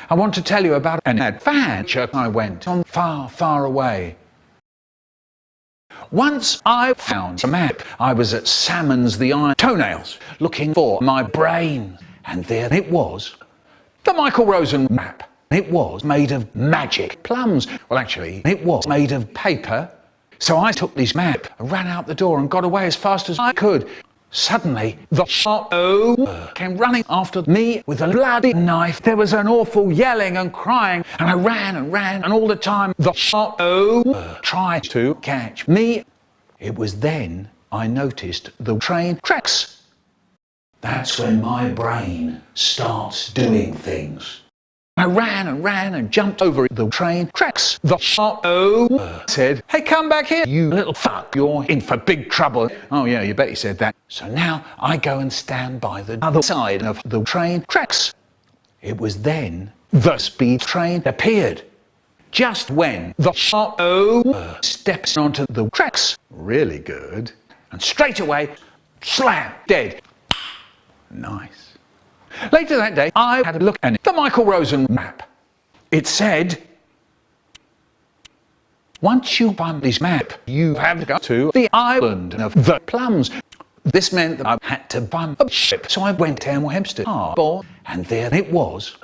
I want to tell you about an adventure I went on far, far away. Once I found a map. I was at Salmon's the Iron Toenails looking for my brain, and there it was, the Michael Rosen map. It was made of magic plums. Well, actually, it was made of paper. So I took this map and ran out the door and got away as fast as I could. Suddenly, the shop came running after me with a bloody knife. There was an awful yelling and crying, and I ran, and all the time the shop tried to catch me. It was then I noticed the train tracks. That's when my brain starts doing things. I ran and jumped over the train tracks. The shop said, "Hey, come back here, you little fuck, you're in for big trouble." Oh yeah, you bet he said that. So now I go and stand by the other side of the train tracks. It was then the speed train appeared. Just when the shop steps onto the tracks, really good, and straight away, slam, dead. Nice. Later that day, I had a look at the Michael Rosen map. It said, once you find this map, you have to go to the island of the plums. This meant that I had to find a ship, so I went to Hempstead Harbour, and there it was,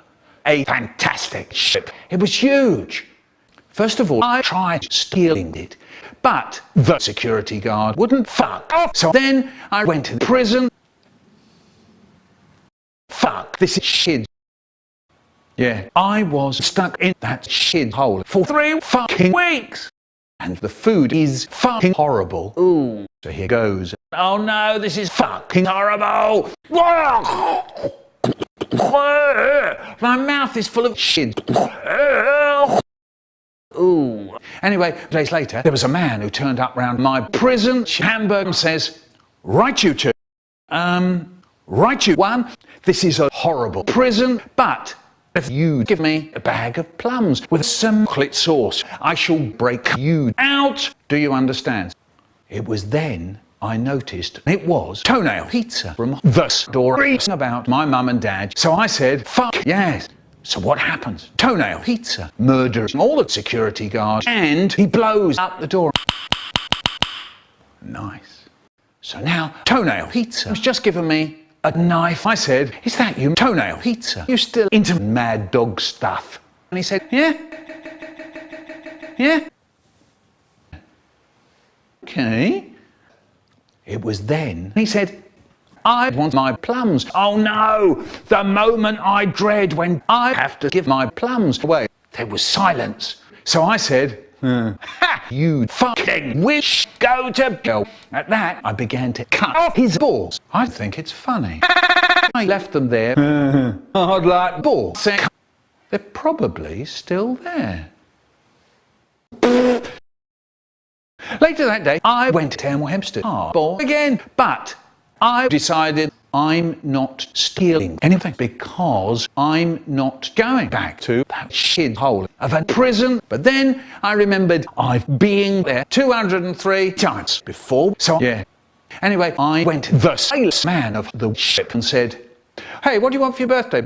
a fantastic ship. It was huge. First of all, I tried stealing it, but the security guard wouldn't fuck off. So then I went to prison. Fuck, this is shit. Yeah, I was stuck in that shit hole for 3 fucking weeks. And the food is fucking horrible. Ooh. So here goes. Oh no, this is fucking horrible. My mouth is full of shit. Ooh. Anyway, days later, there was a man who turned up round my prison hamburger and says, "Right, you two. Right, you one. This is a horrible prison, but if you give me a bag of plums with some chocolate sauce, I shall break you out. Do you understand?" It was then I noticed it was toenail pizza from the story about my mum and dad. So I said, "Fuck yes." So what happens? Toenail pizza murders all the security guards, and he blows up the door. Nice. So now toenail pizza has just given me a knife. I said, "Is that you, toenail pizza? You still into mad dog stuff?" And he said, "Yeah. Yeah. Okay." It was then he said, "I want my plums." Oh no, the moment I dread when I have to give my plums away. There was silence. So I said, "Ha, you fucking wish, go to hell." At that, I began to cut off his balls. I think it's funny. I left them there. I'd like balls. They're probably still there. Later that day, I went to Hempstead Harbour again, but I decided I'm not stealing anything because I'm not going back to that shithole of a prison. But then I remembered I've been there 203 times before, so yeah. Anyway, I went to the salesman of the ship and said, "Hey, what do you want for your birthday?"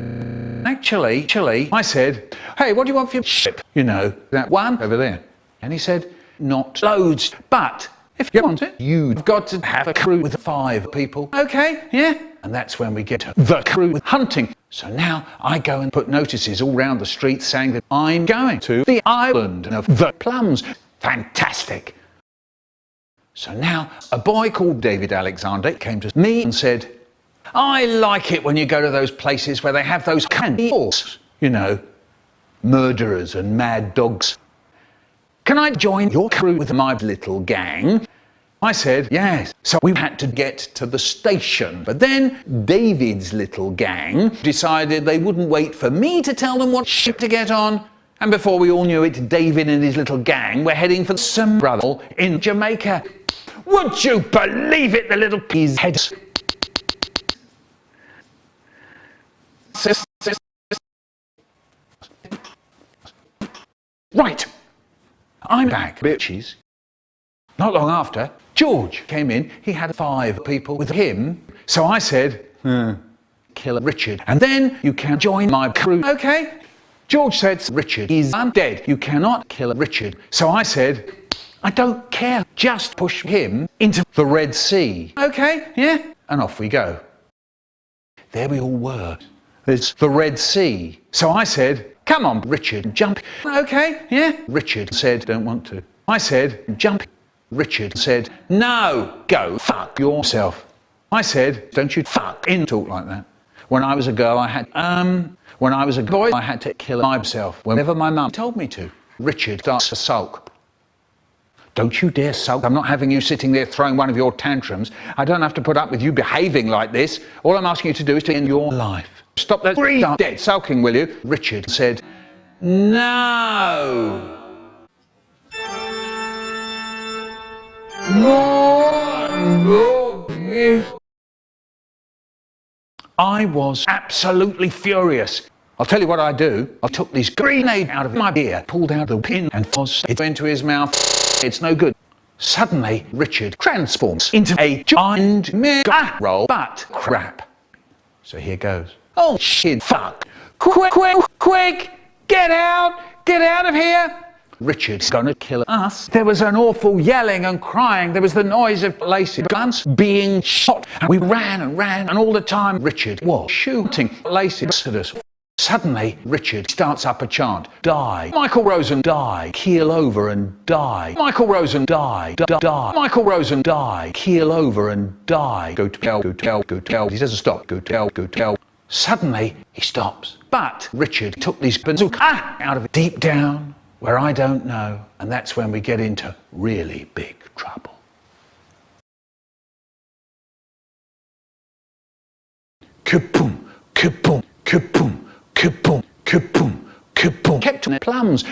Actually, I said, "Hey, what do you want for your ship? You know, that one over there." And he said, "Not loads, but if you want it, you've got to have a crew with 5 people." Okay, yeah. And that's when we get to the crew with hunting. So now I go and put notices all round the street saying that I'm going to the island of the plums. Fantastic. So now a boy called David Alexander came to me and said, "I like it when you go to those places where they have those candy horses, you know, murderers and mad dogs. Can I join your crew with my little gang?" I said, yes. So we had to get to the station. But then David's little gang decided they wouldn't wait for me to tell them what ship to get on. And before we all knew it, David and his little gang were heading for some brother in Jamaica. Would you believe it, the little peas heads? Right. I'm back, bitches. Not long after, George came in. He had 5 people with him. So I said, kill Richard, and then you can join my crew. Okay? George said, Richard is undead. You cannot kill Richard. So I said, I don't care. Just push him into the Red Sea. Okay? Yeah? And off we go. There we all were. There's the Red Sea. So I said, come on, Richard, jump. Okay? Yeah? Richard said, don't want to. I said, jump. Richard said, no, go fuck yourself. I said, don't you fucking talk like that. When I was a girl, when I was a boy, I had to kill myself whenever my mum told me to. Richard starts to sulk. Don't you dare sulk. I'm not having you sitting there throwing one of your tantrums. I don't have to put up with you behaving like this. All I'm asking you to do is to end your life. Stop that dead sulking, will you? Richard said, no. I was absolutely furious. I'll tell you what I do. I took this grenade out of my ear, pulled out the pin and tossed it into his mouth. It's no good. Suddenly, Richard transforms into a giant mega roll, but crap. So here goes. Oh shit, fuck. Quick, quick, quick, get out of here. Richard's gonna kill us. There was an awful yelling and crying. There was the noise of Lacey guns being shot. And we ran, and all the time Richard was shooting Lacey at us. Suddenly, Richard starts up a chant. Die. Michael Rosen, die. Keel over and die. Michael Rosen, die. Die. Michael Rosen, die. Keel over and die. Go tell, go tell, go tell. He doesn't stop. Go tell, go tell. Suddenly, he stops. But Richard took these bazooka out of it deep down where I don't know. And that's when we get into really big trouble. Kaboom, kaboom, kaboom. Kaboom, kaboom, kaboom. CaptainPlums.